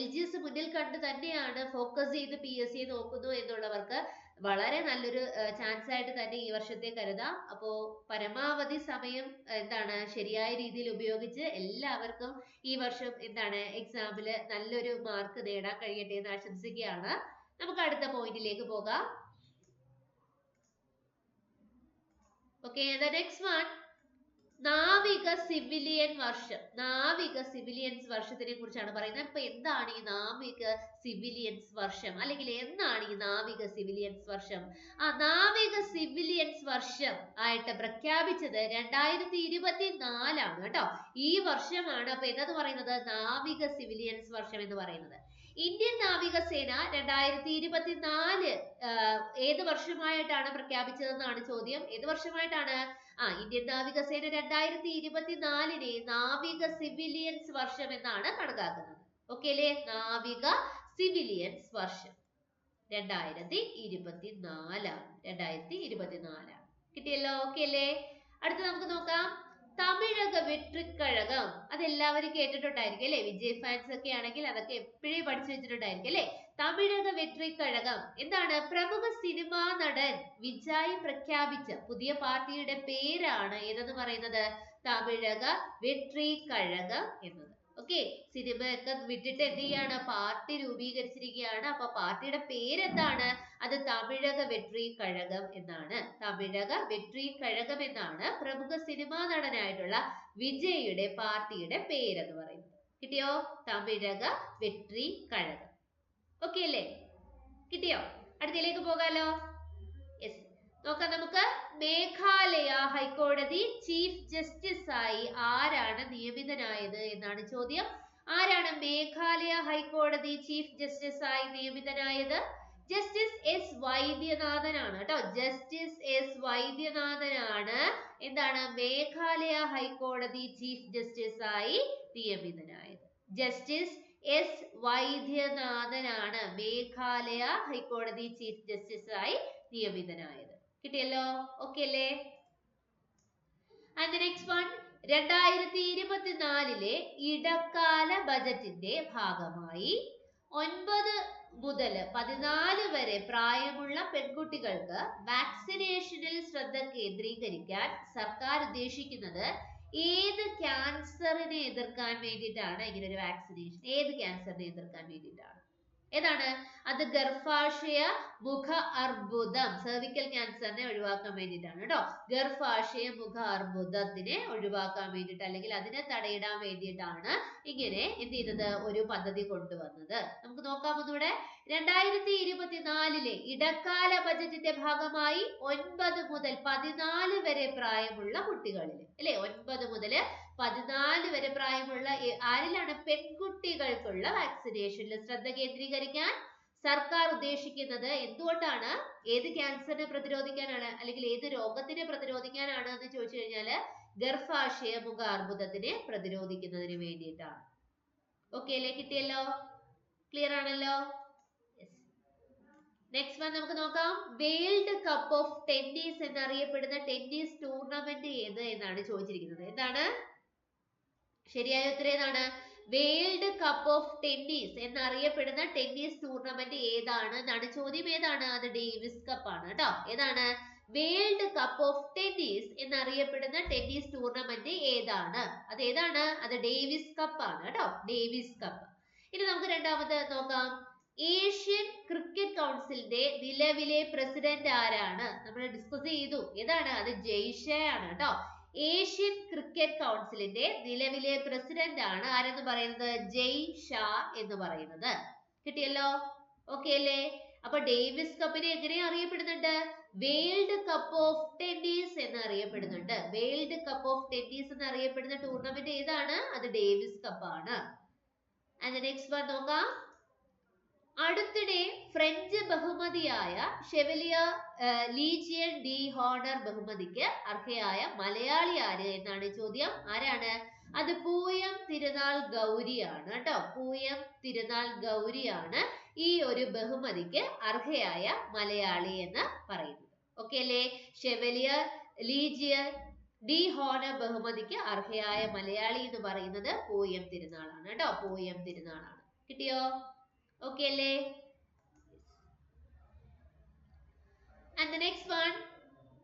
LGS മുന്നിൽ കണ്ട് തന്നെയാണ് ഫോക്കസ് ചെയ്ത് PSC നോക്കുന്നു എന്നുള്ളവർക്ക് വളരെ നല്ലൊരു ചാൻസ് ആയിട്ട് തന്നെ ഈ വർഷത്തെ കരുതാം. അപ്പോ പരമാവധി സമയം എന്താണ് ശരിയായ രീതിയിൽ ഉപയോഗിച്ച് എല്ലാവർക്കും ഈ വർഷം എന്താണ് എക്സാമില് നല്ലൊരു മാർക്ക് നേടാൻ കഴിയട്ടെ എന്ന് ആശംസിക്കുകയാണ്. നമുക്ക് അടുത്ത പോയിന്റിലേക്ക് പോകാം. ഓക്കെ, the next one, നാവിക സിവിലിയൻ വർഷം. നാവിക സിവിലിയൻസ് വർഷത്തിനെ കുറിച്ചാണ് പറയുന്നത്. അപ്പൊ എന്താണ് ഈ നാവിക സിവിലിയൻസ് വർഷം, അല്ലെങ്കിൽ എന്നാണ് ഈ നാവിക സിവിലിയൻസ് വർഷം? നാവിക സിവിലിയൻസ് വർഷം ആയിട്ട് പ്രഖ്യാപിച്ചത് 2024 ആണ് കേട്ടോ. ഈ വർഷമാണ് അപ്പൊ എന്താന്ന് പറയുന്നത് നാവിക സിവിലിയൻസ് വർഷം എന്ന് പറയുന്നത്. ഇന്ത്യൻ നാവികസേന 2024 ഏത് വർഷമായിട്ടാണ് പ്രഖ്യാപിച്ചതെന്നാണ് ചോദ്യം. ഏത് വർഷമായിട്ടാണ്? ഇന്ത്യൻ നാവികസേന 2024 നാവിക സിവിലിയൻസ് വർഷം എന്നാണ് കണക്കാക്കുന്നത്. ഓക്കെ അല്ലേ? നാവിക സിവിലിയൻസ് വർഷം 2024. കിട്ടിയല്ലോ? ഓക്കെ അല്ലേ? അടുത്ത് നമുക്ക് നോക്കാം തമിഴക വെട്രിക്കഴകം. അതെല്ലാവരും കേട്ടിട്ടുണ്ടായിരിക്കും അല്ലെ? വിജയ് ഫാൻസ് ഒക്കെ ആണെങ്കിൽ അതൊക്കെ എപ്പോഴും പഠിച്ചു വെച്ചിട്ടുണ്ടായിരിക്കും അല്ലെ? തമിഴക വെട്രിക്കഴകം എന്താണ്? പ്രമുഖ സിനിമാ നടൻ വിജയ് പ്രഖ്യാപിച്ച പുതിയ പാർട്ടിയുടെ പേരാണ് ഏതെന്ന് പറയുന്നത്? തമിഴക വെട്രിക്കഴകം എന്നത്. ഓക്കെ, സിനിമയൊക്കെ വിട്ടിട്ട് എന്ത് ചെയ്യാണ്? പാർട്ടി രൂപീകരിച്ചിരിക്കുകയാണ്. അപ്പൊ പാർട്ടിയുടെ പേരെന്താണ്? അത് തമിഴക വെട്രിക്കഴകം എന്നാണ്. തമിഴക വെട്രിക്കഴകം എന്നാണ് പ്രമുഖ സിനിമാ നടനായിട്ടുള്ള വിജയുടെ പാർട്ടിയുടെ പേരെന്ന് പറയുന്നത്. കിട്ടിയോ? തമിഴക വെട്രിക്കഴകം. ഓക്കെ അല്ലേ? കിട്ടിയോ? അടുത്തയിലേക്ക് പോകാലോ. യെസ്, നോക്കാം നമുക്ക്. മേഘാലയ ഹൈക്കോടതി ചീഫ് ജസ്റ്റിസ് ആയി ആരാണ് നിയമിതനായത് എന്നാണ് ചോദ്യം. ആരാണ് മേഘാലയ ഹൈക്കോടതി ചീഫ് ജസ്റ്റിസ് ആയി നിയമിതനായത്? ജസ്റ്റിസ് എസ് വൈദ്യനാഥനാണ് കേട്ടോ. ജസ്റ്റിസ് എസ് വൈദ്യനാഥനാണ് എന്താണ് മേഘാലയ ഹൈക്കോടതി ചീഫ് ജസ്റ്റിസ് ആയി നിയമിതനായത്. ജസ്റ്റിസ് എസ് വൈദ്യനാഥനാണ് മേഘാലയ ഹൈക്കോടതി ചീഫ് ജസ്റ്റിസ് ആയി നിയമിതനായത്. കിട്ടിയല്ലോ? ഓക്കെ അല്ലേ? ആൻഡ് ദി നെക്സ്റ്റ് വൺ, 2024 ഇടക്കാല ബജറ്റിന്റെ ഭാഗമായി 9 മുതൽ 14 വരെ പ്രായമുള്ള പെൺകുട്ടികൾക്ക് വാക്സിനേഷനിൽ ശ്രദ്ധ കേന്ദ്രീകരിക്കാൻ സർക്കാർ ഉദ്ദേശിക്കുന്നത് ഏത് ക്യാൻസറിനെ എതിർക്കാൻ വേണ്ടിയിട്ടാണ്? ഇങ്ങനെ ഒരു വാക്സിനേഷൻ ഏത് ക്യാൻസറിനെ എതിർക്കാൻ വേണ്ടിയിട്ടാണ്? ഏതാണ് അത്? ഗർഭാശയ മുഖ അർബുദം, സെർവിക്കൽ ക്യാൻസറിനെ ഒഴിവാക്കാൻ വേണ്ടിയിട്ടാണ് കേട്ടോ. ഗർഭാശയ മുഖ അർബുദത്തിനെ ഒഴിവാക്കാൻ വേണ്ടിയിട്ട് അല്ലെങ്കിൽ അതിനെ തടയിടാൻ വേണ്ടിയിട്ടാണ് ഇങ്ങനെ എന്ത് ചെയ്തത്? ഒരു പദ്ധതി കൊണ്ടുവന്നത്. നമുക്ക് നോക്കാം ഒന്നുകൂടെ. 2024 ഇടക്കാല ബജറ്റിന്റെ ഭാഗമായി 9 മുതൽ 14 വരെ പ്രായമുള്ള കുട്ടികളിൽ അല്ലെ, 9 മുതൽ 14 വരെ പ്രായമുള്ള ആരിലാണ്? പെൺകുട്ടികൾക്കുള്ള വാക്സിനേഷനിൽ ശ്രദ്ധ കേന്ദ്രീകരിക്കാൻ സർക്കാർ ഉദ്ദേശിക്കുന്നത് എന്തുകൊണ്ടാണ്? ഏത് ക്യാൻസറിനെ പ്രതിരോധിക്കാനാണ് അല്ലെങ്കിൽ ഏത് രോഗത്തിനെ പ്രതിരോധിക്കാനാണ് എന്ന് ചോദിച്ചു കഴിഞ്ഞാൽ ഗർഭാശയ മുഖ അർബുദത്തിനെ പ്രതിരോധിക്കുന്നതിന് വേണ്ടിയിട്ടാണ്. ഓക്കെ അല്ലേ? കിട്ടിയല്ലോ? ക്ലിയർ ആണല്ലോ? നെക്സ്റ്റ് വൺ നമുക്ക് നോക്കാം. വേൾഡ് കപ്പ് ഓഫ് ടെന്നീസ് എന്നറിയപ്പെടുന്ന ടെന്നീസ് ടൂർണമെന്റ് ഏത് എന്നാണ് ചോദിച്ചിരിക്കുന്നത്. എന്താണ് ശരിയായ ഉത്തരം? ഏതാണ്? വേൾഡ് കപ്പ് ഓഫ് ടെന്നീസ് എന്നറിയപ്പെടുന്ന ടെന്നീസ് ടൂർണമെന്റ് ഏതാണ് എന്നാണ് ചോദ്യം. ഏതാണ്? അത് ഡേവിസ് കപ്പ് ആണ് കേട്ടോ. ഏതാണ്? വേൾഡ് കപ്പ് ഓഫ് ടെന്നീസ് എന്നറിയപ്പെടുന്ന ടെന്നീസ് ടൂർണമെന്റ് ഏതാണ്? അത് ഏതാണ്? അത് ഡേവിസ് കപ്പ് ആണ് കേട്ടോ. Davis cup. ഇനി നമുക്ക് രണ്ടാമത് നോക്കാം. ഏഷ്യൻ ക്രിക്കറ്റ് കൗൺസിലിന്റെ നിലവിലെ പ്രസിഡന്റ് ആരാണ്? നമ്മൾ ഡിസ്കസ് ചെയ്തു. ഏതാണ്? അത് ജയ്ഷേ ആണ് കേട്ടോ. ഏഷ്യൻ ക്രിക്കറ്റ് കൗൺസിലിന്റെ നിലവിലെ പ്രസിഡന്റ് ആണ് ആരെന്ന് പറയുന്നത്? ജയ് ഷാ എന്ന് പറയുന്നത്. കിട്ടിയല്ലോ? ഓക്കെ അല്ലേ? അപ്പൊ ഡേവിസ് കപ്പിനെ എങ്ങനെ അറിയപ്പെടുന്നുണ്ട്? വേൾഡ് കപ്പ് ഓഫ് ടെന്നീസ് എന്ന് അറിയപ്പെടുന്നുണ്ട്. വേൾഡ് കപ്പ് ഓഫ് ടെന്നീസ് എന്ന് അറിയപ്പെടുന്ന ടൂർണമെന്റ് ഏതാണ്? അത് ഡേവിസ് കപ്പ് ആണ്. ആൻഡ് നെക്സ്റ്റ് വൺ നോക്കാം. അടുത്തിടെ ഫ്രഞ്ച് ബഹുമതിയായ ഷെവലിയർ ലീജിയൻ ഡി ഹോണർ ബഹുമതിക്ക് അർഹയായ മലയാളി ആര് എന്നാണ് ചോദ്യം. ആരാണ്? അത് പൂയം തിരുനാൾ ഗൗരിയാണ് കേട്ടോ. പൂയം തിരുനാൾ ഗൗരിയാണ് ഈ ഒരു ബഹുമതിക്ക് അർഹയായ മലയാളി എന്ന് പറയുന്നത്. ഓക്കെ അല്ലേ? ഷെവലിയർ ലീജിയൻ ഡി ഹോണർ ബഹുമതിക്ക് അർഹയായ മലയാളി എന്ന് പറയുന്നത് പൂയം തിരുനാളാണ് കേട്ടോ. പൂയം തിരുനാളാണ്. കിട്ടിയോ? ഓക്കെ അല്ലേ? And the next one,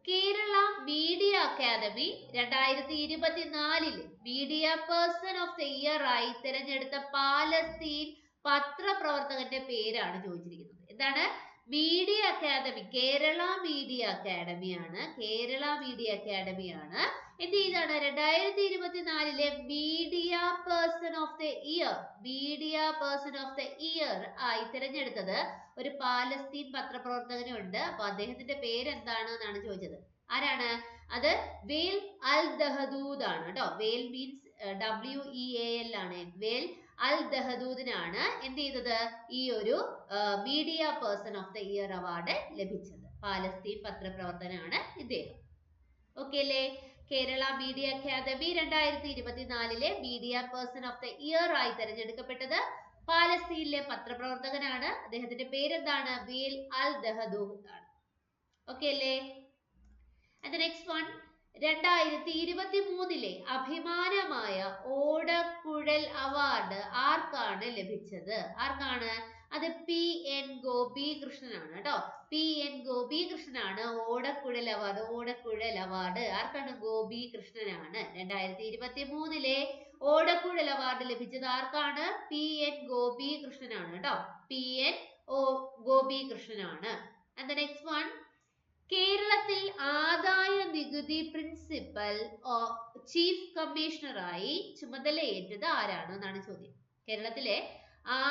Kerala media academy 2024 media person of the year ആയി തിരഞ്ഞെടുത്ത പാലസ്തീൻ പത്രപ്രവർത്തകന്റെ പേരാണ് ചോദിച്ചിരിക്കുന്നത്. എന്താണ്? മീഡിയ അക്കാദമി, കേരള മീഡിയ അക്കാദമിയാണ്. കേരള മീഡിയ അക്കാദമിയാണ് എന്ത് ചെയ്താണ് 2024 media person of the year, media person of the year ആയി തിരഞ്ഞെടുത്തത് ഒരു പാലസ്തീൻ പത്രപ്രവർത്തകനുണ്ട്. അപ്പൊ അദ്ദേഹത്തിന്റെ പേര് എന്താണ് എന്നാണ് ചോദിച്ചത്. ആരാണ് അത്? വേൽ അൽ ദഹദൂദ് ആണ് കേട്ടോ. വേൽ മീൻസ് WEAL ആണ്. വേൽ അൽ ദഹദൂദിനാണ് എന്ത് ചെയ്തത്? ഈ ഒരു media person of the year award ലഭിച്ചത്. പാലസ്തീൻ പത്രപ്രവർത്തനാണ് ഇദ്ദേഹം. ഓക്കെ അല്ലേ? Kerala media academy 2024 media person of the year ആയി തെരഞ്ഞെടുക്കപ്പെട്ടത് പാലസ്തീനിലെ പത്രപ്രവർത്തകനാണ്. അദ്ദേഹത്തിന്റെ പേരെന്താണ്? വേൽ അൽ ദഹദൂദ് ആണ്. ഓക്കെ അല്ലേ? And the next one, 2023 അഭിമാനമായ ഓടക്കുഴൽ അവാർഡ് ആർക്കാണ് ലഭിച്ചത്? ആർക്കാണ് അത്? PN ഗോപി കൃഷ്ണനാണ് കേട്ടോ. PN ഗോപി കൃഷ്ണനാണ് ഓടക്കുഴൽ അവാർഡ്. ഓടക്കുഴൽ അവാർഡ് ആർക്കാണ്? ഗോപി കൃഷ്ണനാണ്. 2023 ഓടക്കുഴൽ അവാർഡ് ലഭിച്ചത് ആർക്കാണ്? PN ഗോപി കൃഷ്ണനാണ് കേട്ടോ. PN Gopi കൃഷ്ണനാണ്. And the next one, കേരളത്തിൽ ആദായ നികുതി പ്രിൻസിപ്പൽ ചീഫ് കമ്മീഷണറായി ചുമതലയേറ്റത് ആരാണ് എന്നാണ് ചോദ്യം. കേരളത്തിലെ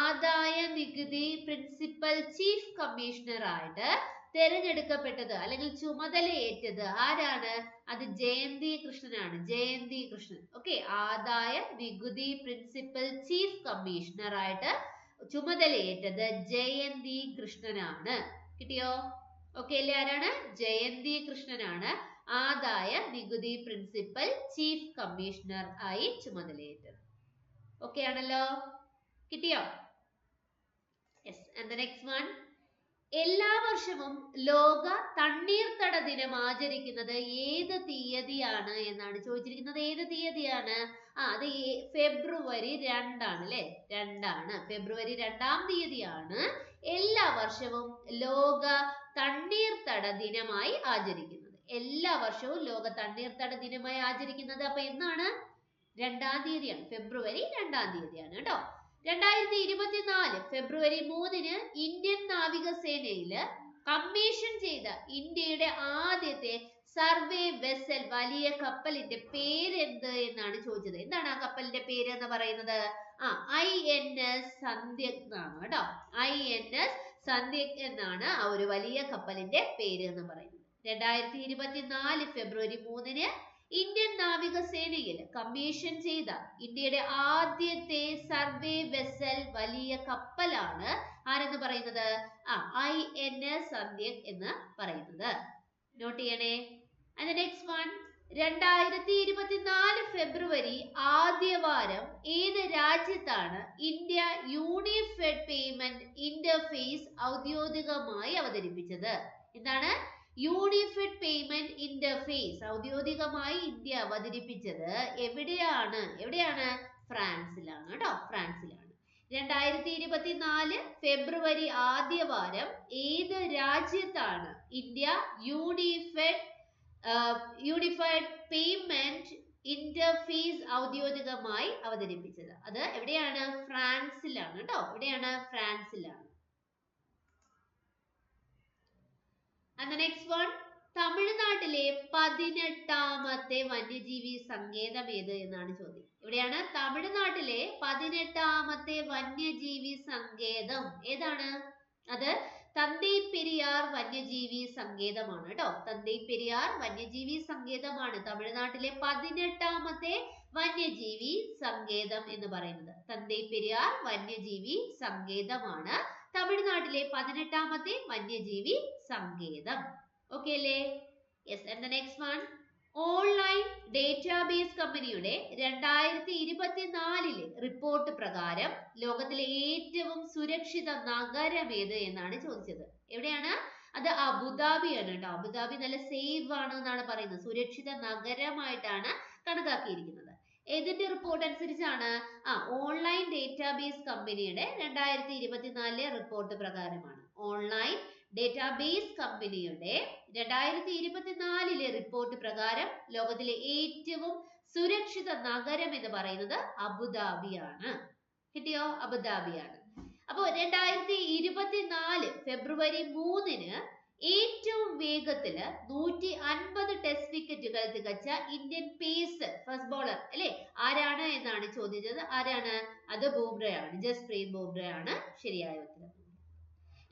ആദായ നികുതി പ്രിൻസിപ്പൽ ചീഫ് കമ്മീഷണറായിട്ട് തെരഞ്ഞെടുക്കപ്പെട്ടത് അല്ലെങ്കിൽ ചുമതലയേറ്റത് ആരാണ്? അത് ജയന്തി കൃഷ്ണനാണ്. ജയന്തി കൃഷ്ണൻ. ഓക്കെ. ആദായ നികുതി പ്രിൻസിപ്പൽ ചീഫ് കമ്മീഷണറായിട്ട് ചുമതലയേറ്റത് ജയന്തി കൃഷ്ണനാണ്. കിട്ടിയോ? ഓക്കെ അല്ലേ? ആരാണ്? ജയന്തി കൃഷ്ണനാണ് ആദായ നികുതി പ്രിൻസിപ്പൽ ചീഫ് കമ്മീഷണർ ആയി ചുമതലയേറ്റത്. ഓക്കെ ആണല്ലോ? കിട്ടിയോ? Yes. And the next one, എല്ലാ വർഷവും ലോക തണ്ണീർത്തട ദിനം ആചരിക്കുന്നത് ഏത് തീയതിയാണ് എന്നാണ് ചോദിച്ചിരിക്കുന്നത്. ഏത് തീയതിയാണ്? അത് ഫെബ്രുവരി 2 ആണ് അല്ലെ? 2 ആണ്. ഫെബ്രുവരി 2-ാം തീയതിയാണ് എല്ലാ വർഷവും ലോക തണ്ണീർത്തട ദിനമായി ആചരിക്കുന്നത്. എല്ലാ വർഷവും ലോക തണ്ണീർത്തട ദിനമായി ആചരിക്കുന്നത് അപ്പൊ എന്നാണ്? 2-ാം തീയതിയാണ്. ഫെബ്രുവരി 2-ാം തീയതിയാണ് കേട്ടോ. 2024 ഫെബ്രുവരി 3 ഇന്ത്യൻ നാവികസേനയില് കമ്മീഷൻ ചെയ്ത ഇന്ത്യയുടെ ആദ്യത്തെ സർവേ വെസൽ വലിയ കപ്പലിന്റെ പേര് എന്ത് എന്നാണ് ചോദിച്ചത്. എന്താണ് ആ കപ്പലിന്റെ പേര് എന്ന് പറയുന്നത്? INS സന്ധ്യക് എന്നാണ് കേട്ടോ. INS സന്ധ്യക് എന്നാണ് ആ ഒരു വലിയ കപ്പലിന്റെ പേര് എന്ന് പറയുന്നത്. 2024 ഫെബ്രുവരി 3 ഇന്ത്യൻ നാവികസേനയിൽ കമ്മീഷൻ ചെയ്ത ഇന്ത്യയുടെ ആദ്യത്തെ സർവേ വെസൽ വലിയ കപ്പലാണ് ആരെന്ന് പറയുന്നത്? INS സന്ധ്യക് എന്ന് പറയുന്നത്. നോട്ട് ചെയ്യണേ. And the next one, 2024 ഫെബ്രുവരി ആദ്യവാരം ഏത് രാജ്യത്താണ് ഇന്ത്യ യൂണിഫൈഡ് പേയ്മെന്റ് ഇന്റർഫേസ് ഔദ്യോഗികമായി അവതരിപ്പിച്ചത്? എന്താണ്? യൂണിഫൈഡ് പേയ്മെന്റ് ഇന്റർഫേസ് ഔദ്യോഗികമായി ഇന്ത്യ അവതരിപ്പിച്ചത് എവിടെയാണ്? ഫ്രാൻസിലാണ് കേട്ടോ. ഫ്രാൻസിലാണ്. 2024 ഫെബ്രുവരി ആദ്യവാരം ഏത് രാജ്യത്താണ് ഇന്ത്യ യൂണിഫൈഡ് പേയ്മെന്റ് ഇന്റർഫേസ് ഔദ്യോഗികമായി അവതരിപ്പിച്ചത്? അത് എവിടെയാണ്? ഫ്രാൻസിലാണ് കേട്ടോ. എവിടെയാണ്? ഫ്രാൻസിലാണ്. And the next one, തമിഴ്നാട്ടിലെ 18ാമത്തെ വന്യജീവി സങ്കേതം ഏത് എന്നാണ് ചോദ്യം. എവിടെയാണ്? തമിഴ്നാട്ടിലെ 18ാമത്തെ വന്യജീവി സങ്കേതം ഏതാണ്? അത് തന്തൈ പെരിയാർ വന്യജീവി സങ്കേതമാണ് കേട്ടോ. തന്തൈ പെരിയാർ വന്യജീവി സങ്കേതമാണ് തമിഴ്നാട്ടിലെ 18ാമത്തെ വന്യജീവി സങ്കേതം എന്ന് പറയുന്നത്. തന്തൈ പെരിയാർ വന്യജീവി സങ്കേതമാണ് തമിഴ്നാട്ടിലെ 18ാമത്തെ വന്യജീവി സങ്കേതം. ഓക്കെ അല്ലേ? Yes. And the next one, online database കമ്പനിയുടെ 2024 റിപ്പോർട്ട് പ്രകാരം ലോകത്തിലെ ഏറ്റവും സുരക്ഷിത നഗരം ഏത് എന്നാണ് ചോദിച്ചത്. എവിടെയാണ്? അത് അബുദാബിയാണ് കേട്ടോ. അബുദാബി നല്ല സേഫ് ആണ് എന്നാണ് പറയുന്നത്, സുരക്ഷിത നഗരമായിട്ടാണ് കണക്കാക്കിയിരിക്കുന്നത്. ഏതിന്റെ റിപ്പോർട്ട് അനുസരിച്ചാണ്? ഓൺലൈൻ ഡേറ്റാബേസ് കമ്പനിയുടെ 2024 റിപ്പോർട്ട് പ്രകാരമാണ്. ഓൺലൈൻ ഡേറ്റാബേസ് കമ്പനിയുടെ 2024 റിപ്പോർട്ട് പ്രകാരം ലോകത്തിലെ ഏറ്റവും സുരക്ഷിത നഗരം എന്ന് പറയുന്നത് അബുദാബിയാണ്. കിട്ടിയോ? അബുദാബിയാണ്. അപ്പോ 2024 ഫെബ്രുവരി 3-ന് ഏറ്റവും വേഗത്തില് 150 ടെസ്റ്റ് വിക്കറ്റുകൾ തികച്ച ഇന്ത്യൻ പേസർ, ഫസ്റ്റ് ബോളർ അല്ലെ, ആരാണ് എന്നാണ് ചോദിച്ചത്. ആരാണ്? അത് ബൂംറയാണ്, ജസ്പ്രീത് ബൂംറയാണ് ശരിയായ ഉത്തരം.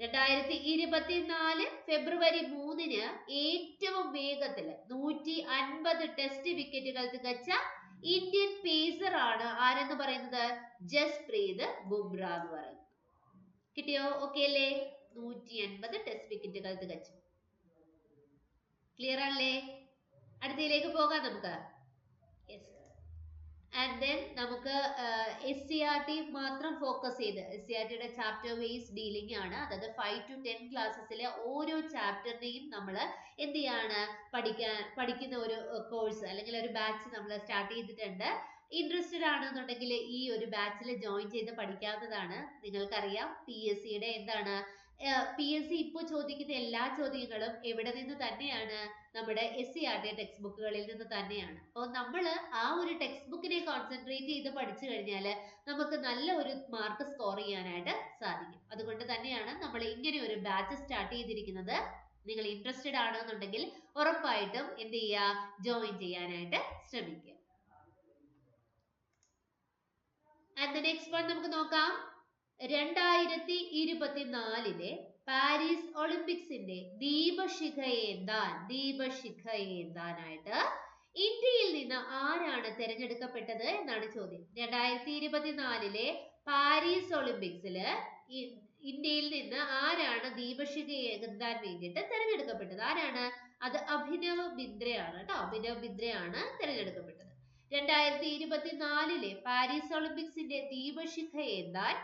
2024 ഫെബ്രുവരി 3-ന് ഏറ്റവും വേഗത്തില് 150 ടെസ്റ്റ് വിക്കറ്റുകൾ തികച്ച ഇന്ത്യൻ പേസർ ആണ് ആരെന്ന് പറയുന്നത്? ജസ്പ്രീത് ബുംറ എന്ന് പറയുന്നത്. കിട്ടിയോ? ഓക്കെ അല്ലേ? 150 ടെസ്റ്റ് വിക്കറ്റുകൾ തികച്ചു. ക്ലിയർ ആണല്ലേ? അടുത്തയിലേക്ക് പോകാം നമുക്ക്. ആൻഡ് ദെൻ നമുക്ക് SCERT മാത്രം ഫോക്കസ് ചെയ്ത്, SCERTയുടെ ചാപ്റ്റർ വൈസ് ഡീലിംഗ് ആണ്. അതായത് 5 to 10 ക്ലാസ്സസിലെ ഓരോ ചാപ്റ്ററിനെയും നമ്മൾ എന്ത് ചെയ്യാണ്, പഠിക്കുന്ന ഒരു കോഴ്സ് അല്ലെങ്കിൽ ഒരു ബാച്ച് നമ്മൾ സ്റ്റാർട്ട് ചെയ്തിട്ടുണ്ട്. ഇൻട്രസ്റ്റഡ് ആണെന്നുണ്ടെങ്കിൽ ഈ ഒരു ബാച്ചിൽ ജോയിൻ ചെയ്ത് പഠിക്കാവുന്നതാണ്. നിങ്ങൾക്കറിയാം PSCയുടെ എന്താണ്, PSC ഇപ്പോൾ ചോദിക്കുന്ന എല്ലാ ചോദ്യങ്ങളും എവിടെ നിന്ന് തന്നെയാണ്? നമ്മുടെ SCERT ടെക്സ്റ്റ് ബുക്കുകളിൽ നിന്ന് തന്നെയാണ്. അപ്പോൾ നമ്മൾ ആ ഒരു ടെക്സ്റ്റ് ബുക്കിനെ കോൺസെൻട്രേറ്റ് ചെയ്ത് പഠിച്ചു കഴിഞ്ഞാൽ നമുക്ക് നല്ല ഒരു മാർക്ക് സ്കോർ ചെയ്യാനായിട്ട് സാധിക്കും. അതുകൊണ്ട് തന്നെയാണ് നമ്മൾ ഇങ്ങനെ ഒരു ബാച്ച് സ്റ്റാർട്ട് ചെയ്തിരിക്കുന്നത്. നിങ്ങൾ ഇൻട്രസ്റ്റഡ് ആണെന്നുണ്ടെങ്കിൽ ഉറപ്പായിട്ടും എന്ത് ചെയ്യുക, ജോയിൻ ചെയ്യാനായിട്ട് ശ്രമിക്കുക. ആൻഡ് ദ നെക്സ്റ്റ് വൺ നമുക്ക് നോക്കാം. 2024 പാരീസ് ഒളിമ്പിക്സിന്റെ ദീപശിഖയേന്താനായിട്ട് ഇന്ത്യയിൽ നിന്ന് ആരാണ് തിരഞ്ഞെടുക്കപ്പെട്ടത് എന്നാണ് ചോദ്യം. 2024 പാരീസ് ഒളിമ്പിക്സില് ഇന്ത്യയിൽ നിന്ന് ആരാണ് ദീപശിഖയേന്താൻ വേണ്ടിയിട്ട് തിരഞ്ഞെടുക്കപ്പെട്ടത്? ആരാണ്? അത് അഭിനവ് ബിന്ദ്രയാണ് കേട്ടോ. അഭിനവ് ബിന്ദ്രയാണ് തിരഞ്ഞെടുക്കപ്പെട്ടത്. 2024 പാരീസ് ഒളിമ്പിക്സിന്റെ ദീപശിഖയേന്താൻ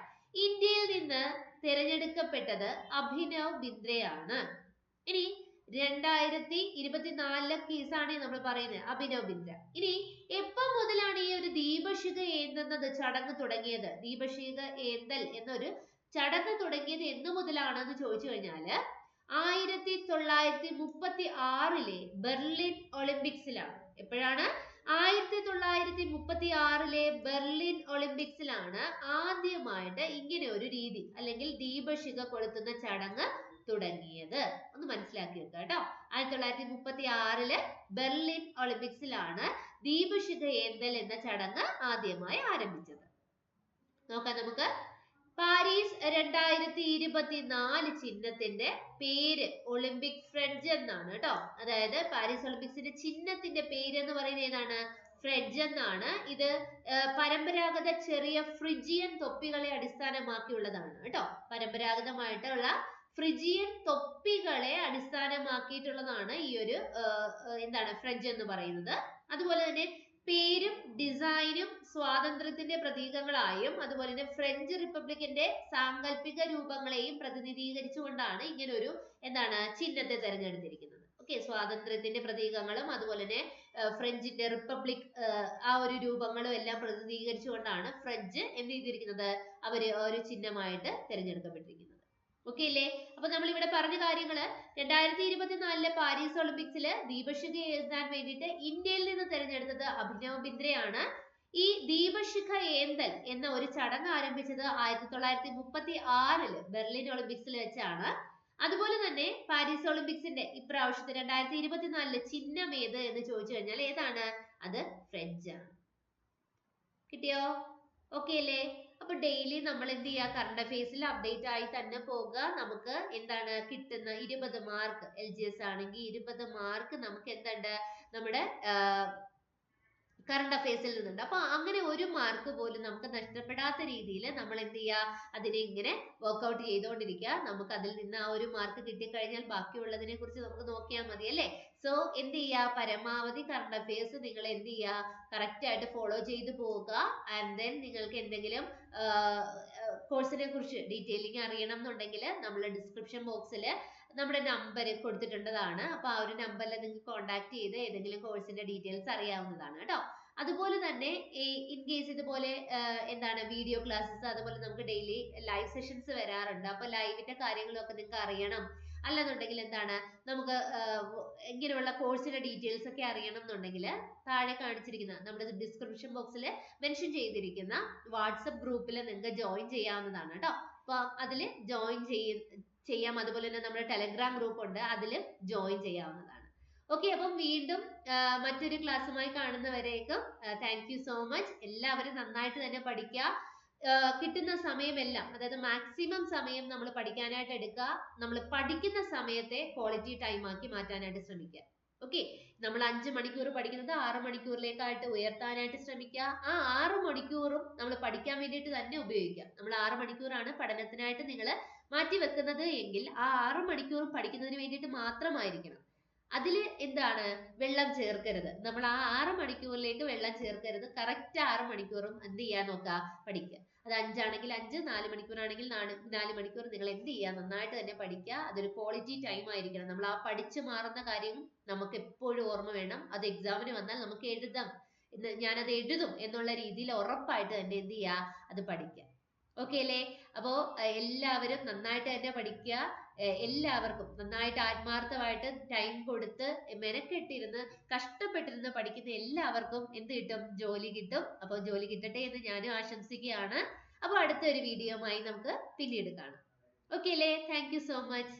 ഇന്ത്യയിൽ നിന്ന് തിരഞ്ഞെടുക്കപ്പെട്ടത് അഭിനവ് ബിന്ദ്രയാണ്. ഇനി 2024 കേസാണ് നമ്മൾ പറയുന്നത്, അഭിനവ് ബിന്ദ്ര. ഇനി എപ്പം മുതലാണ് ഈ ഒരു ദീപശിഖ ഏന്തുന്നത് ചടങ്ങ് തുടങ്ങിയത്? ദീപശിഖ ഏന്തൽ എന്നൊരു ചടങ്ങ് തുടങ്ങിയത് എന്ന് മുതലാണെന്ന് ചോദിച്ചു കഴിഞ്ഞാല് 1936 ബെർലിൻ ഒളിമ്പിക്സിലാണ്. എപ്പോഴാണ്? 1936 ബെർലിൻ ഒളിമ്പിക്സിലാണ് ആദ്യമായിട്ട് ഇങ്ങനെ ഒരു രീതി അല്ലെങ്കിൽ ദീപശിഖ കൊളുത്തുന്ന ചടങ്ങ് തുടങ്ങിയത്. ഒന്ന് മനസ്സിലാക്കി വെക്കുക കേട്ടോ. 1936 ബെർലിൻ ഒളിമ്പിക്സിലാണ് ദീപശിഖ ഏന്തൽ എന്ന ചടങ്ങ് ആദ്യമായി ആരംഭിച്ചത്. നോക്കാം നമുക്ക്. പാരീസ് 2024 ചിഹ്നത്തിന്റെ പേര് ഒളിമ്പിക് ഫ്രെഡ്ജ് എന്നാണ് കേട്ടോ. അതായത് പാരീസ് ഒളിമ്പിക്സിന്റെ ചിഹ്നത്തിന്റെ പേര് എന്ന് പറയുന്നത് ഏതാണ്? ഫ്രെഡ്ജ് എന്നാണ്. ഇത് പരമ്പരാഗത ചെറിയ ഫ്രിജിയൻ തൊപ്പികളെ അടിസ്ഥാനമാക്കിയുള്ളതാണ് കേട്ടോ. പരമ്പരാഗതമായിട്ടുള്ള ഫ്രിജിയൻ തൊപ്പികളെ അടിസ്ഥാനമാക്കിയിട്ടുള്ളതാണ് ഈ ഒരു എന്താണ് ഫ്രെഡ്ജ് എന്ന് പറയുന്നത്. അതുപോലെ തന്നെ പേരും ഡിസൈനും സ്വാതന്ത്ര്യത്തിന്റെ പ്രതീകങ്ങളായും അതുപോലെ തന്നെ ഫ്രഞ്ച് റിപ്പബ്ലിക്കിന്റെ സാങ്കല്പിക രൂപങ്ങളെയും പ്രതിനിധീകരിച്ചുകൊണ്ടാണ് ഇങ്ങനെ ഒരു എന്താണ് ചിഹ്നത്തെ തെരഞ്ഞെടുത്തിരിക്കുന്നത്. ഓക്കെ, സ്വാതന്ത്ര്യത്തിന്റെ പ്രതീകങ്ങളും അതുപോലെ തന്നെ ഫ്രഞ്ചിന്റെ റിപ്പബ്ലിക് ആ ഒരു രൂപങ്ങളും എല്ലാം പ്രതിനിധീകരിച്ചുകൊണ്ടാണ് ഫ്രഞ്ച് എന്ത് ചെയ്തിരിക്കുന്നത്, അവര് ഒരു ചിഹ്നമായിട്ട് തെരഞ്ഞെടുക്കപ്പെട്ടിരിക്കുന്നത്. ഓക്കെ അല്ലേ? അപ്പൊ നമ്മൾ ഇവിടെ പറഞ്ഞ കാര്യങ്ങള് 2024 പാരീസ് ഒളിമ്പിക്സില് ദീപശിഖ ഏന്താൻ വേണ്ടിയിട്ട് ഇന്ത്യയിൽ നിന്ന് തെരഞ്ഞെടുത്തത് അഭിനവ് ബിന്ദ്രയാണ്. ഈ ദീപശിഖ ഏന്തൽ എന്ന ഒരു ചടങ്ങ് ആരംഭിച്ചത് 1936 ബെർലിൻ ഒളിമ്പിക്സിൽ വെച്ചാണ്. അതുപോലെ തന്നെ പാരീസ് ഒളിമ്പിക്സിന്റെ ഇപ്രാവശ്യത്തെ 2024 ചിഹ്നം ഏത് എന്ന് ചോദിച്ചു കഴിഞ്ഞാൽ ഏതാണ്? അത് ഫ്രെഡ്ജ് ആണ്. കിട്ടിയോ? ഓക്കെ അല്ലേ? അപ്പൊ ഡെയിലി നമ്മൾ എന്ത് ചെയ്യുക, കറണ്ട് അഫയേഴ്സിൽ അപ്ഡേറ്റ് ആയി തന്നെ പോകുക. നമുക്ക് എന്താണ് കിട്ടുന്ന 20 മാർക്ക്, LGS ആണെങ്കിൽ 20 മാർക്ക് നമുക്ക് എന്തുണ്ട്, നമ്മുടെ കറണ്ട് അഫയേഴ്സിൽ നിന്നുണ്ട്. അപ്പൊ അങ്ങനെ ഒരു മാർക്ക് പോലും നമുക്ക് നഷ്ടപ്പെടാത്ത രീതിയിൽ നമ്മൾ എന്ത് ചെയ്യുക, അതിനെ ഇങ്ങനെ വർക്ക്ഔട്ട് ചെയ്തുകൊണ്ടിരിക്കുക. നമുക്ക് അതിൽ നിന്ന് ആ ഒരു മാർക്ക് കിട്ടിക്കഴിഞ്ഞാൽ ബാക്കിയുള്ളതിനെ കുറിച്ച് നമുക്ക് നോക്കിയാൽ മതി അല്ലേ? സോ എന്ത് ചെയ്യുക, പരമാവധി കറണ്ട് അഫയേഴ്സ് നിങ്ങൾ എന്ത് ചെയ്യുക, കറക്റ്റ് ആയിട്ട് ഫോളോ ചെയ്ത് പോവുക. ആൻഡ് ദെൻ നിങ്ങൾക്ക് എന്തെങ്കിലും കോഴ്സിനെ കുറിച്ച് ഡീറ്റെയിലിംഗ് അറിയണം എന്നുണ്ടെങ്കിൽ നമ്മൾ ഡിസ്ക്രിപ്ഷൻ ബോക്സിൽ നമ്മുടെ നമ്പർ കൊടുത്തിട്ടുള്ളതാണ്. അപ്പൊ ആ ഒരു നമ്പറിൽ നിങ്ങൾക്ക് കോൺടാക്ട് ചെയ്ത് ഏതെങ്കിലും കോഴ്സിന്റെ ഡീറ്റെയിൽസ് അറിയാവുന്നതാണ് കേട്ടോ. അതുപോലെ തന്നെ ഇൻ കേസ് ഇതുപോലെ എന്താണ് വീഡിയോ ക്ലാസ്സസ്, അതുപോലെ നമുക്ക് ഡെയിലി ലൈവ് സെഷൻസ് വരാറുണ്ട്. അപ്പൊ ലൈവിന്റെ കാര്യങ്ങളൊക്കെ നിങ്ങൾക്ക് അറിയണം, അല്ലെന്നുണ്ടെങ്കിൽ എന്താണ് നമുക്ക് ഇങ്ങനെയുള്ള കോഴ്സിന്റെ ഡീറ്റെയിൽസ് ഒക്കെ അറിയണം എന്നുണ്ടെങ്കിൽ താഴെ കാണിച്ചിരിക്കുന്ന നമ്മുടെ ഡിസ്ക്രിപ്ഷൻ ബോക്സിൽ മെൻഷൻ ചെയ്തിരിക്കുന്ന വാട്സപ്പ് ഗ്രൂപ്പിൽ നിങ്ങൾക്ക് ജോയിൻ ചെയ്യാവുന്നതാണ് കേട്ടോ. അപ്പൊ അതിൽ ജോയിൻ ചെയ്യാം. അതുപോലെ തന്നെ നമ്മുടെ ടെലഗ്രാം ഗ്രൂപ്പ് ഉണ്ട്, അതിൽ ജോയിൻ ചെയ്യാവുന്നതാണ്. ഓക്കെ, അപ്പം വീണ്ടും മറ്റൊരു ക്ലാസ്സുമായി കാണുന്നവരേക്കും താങ്ക് യു സോ മച്ച്. എല്ലാവരും നന്നായിട്ട് തന്നെ പഠിക്കുക. കിട്ടുന്ന സമയമെല്ലാം, അതായത് മാക്സിമം സമയം നമ്മൾ പഠിക്കാനായിട്ട് എടുക്കുക. നമ്മൾ പഠിക്കുന്ന സമയത്തെ ക്വാളിറ്റി ടൈം ആക്കി മാറ്റാനായിട്ട് ശ്രമിക്കുക. ഓക്കെ, നമ്മൾ 5 മണിക്കൂർ പഠിക്കുന്നത് 6 മണിക്കൂറിലേക്കായിട്ട് ഉയർത്താനായിട്ട് ശ്രമിക്കുക. ആ 6 മണിക്കൂറും നമ്മൾ പഠിക്കാൻ വേണ്ടിയിട്ട് തന്നെ ഉപയോഗിക്കുക. നമ്മൾ 6 മണിക്കൂറാണ് പഠനത്തിനായിട്ട് നിങ്ങൾ മാറ്റി വെക്കുന്നത് എങ്കിൽ ആ 6 മണിക്കൂറും പഠിക്കുന്നതിന് വേണ്ടിയിട്ട് മാത്രമായിരിക്കണം. അതിൽ എന്താണ്, വെള്ളം ചേർക്കരുത്. നമ്മൾ ആ 6 മണിക്കൂറിലേക്ക് വെള്ളം ചേർക്കരുത്. കറക്റ്റ് 6 മണിക്കൂറും എന്ത് ചെയ്യാൻ നോക്കുക, പഠിക്കുക. അത് 5 ആണെങ്കിൽ 5, 4 മണിക്കൂറാണെങ്കിൽ 4 മണിക്കൂർ നിങ്ങൾ എന്ത് ചെയ്യുക, നന്നായിട്ട് തന്നെ പഠിക്കുക. അതൊരു ക്വാളിറ്റി ടൈം ആയിരിക്കണം. നമ്മൾ ആ പഠിച്ചു മാറുന്ന കാര്യം നമുക്ക് എപ്പോഴും ഓർമ്മ വേണം. അത് എക്സാമിന് വന്നാൽ നമുക്ക് എഴുതാം, ഞാനത് എഴുതും എന്നുള്ള രീതിയിൽ ഉറപ്പായിട്ട് തന്നെ എന്ത് ചെയ്യുക, അത് പഠിക്കുക. ഓക്കെ അല്ലേ? അപ്പോ എല്ലാവരും നന്നായിട്ട് തന്നെ പഠിക്കുക. എല്ലാവർക്കും നന്നായിട്ട് ആത്മാർത്ഥമായിട്ട് ടൈം കൊടുത്ത് മെനക്കെട്ടിരുന്ന് കഷ്ടപ്പെട്ടിരുന്ന് പഠിക്കുന്ന എല്ലാവർക്കും എന്ത് കിട്ടും, ജോലി കിട്ടും. അപ്പൊ ജോലി കിട്ടട്ടെ എന്ന് ഞാനും ആശംസിക്കുകയാണ്. അപ്പൊ അടുത്തൊരു വീഡിയോയുമായി നമുക്ക് പിന്നീട് കാണാം. ഓക്കെ അല്ലേ? Thank you so much.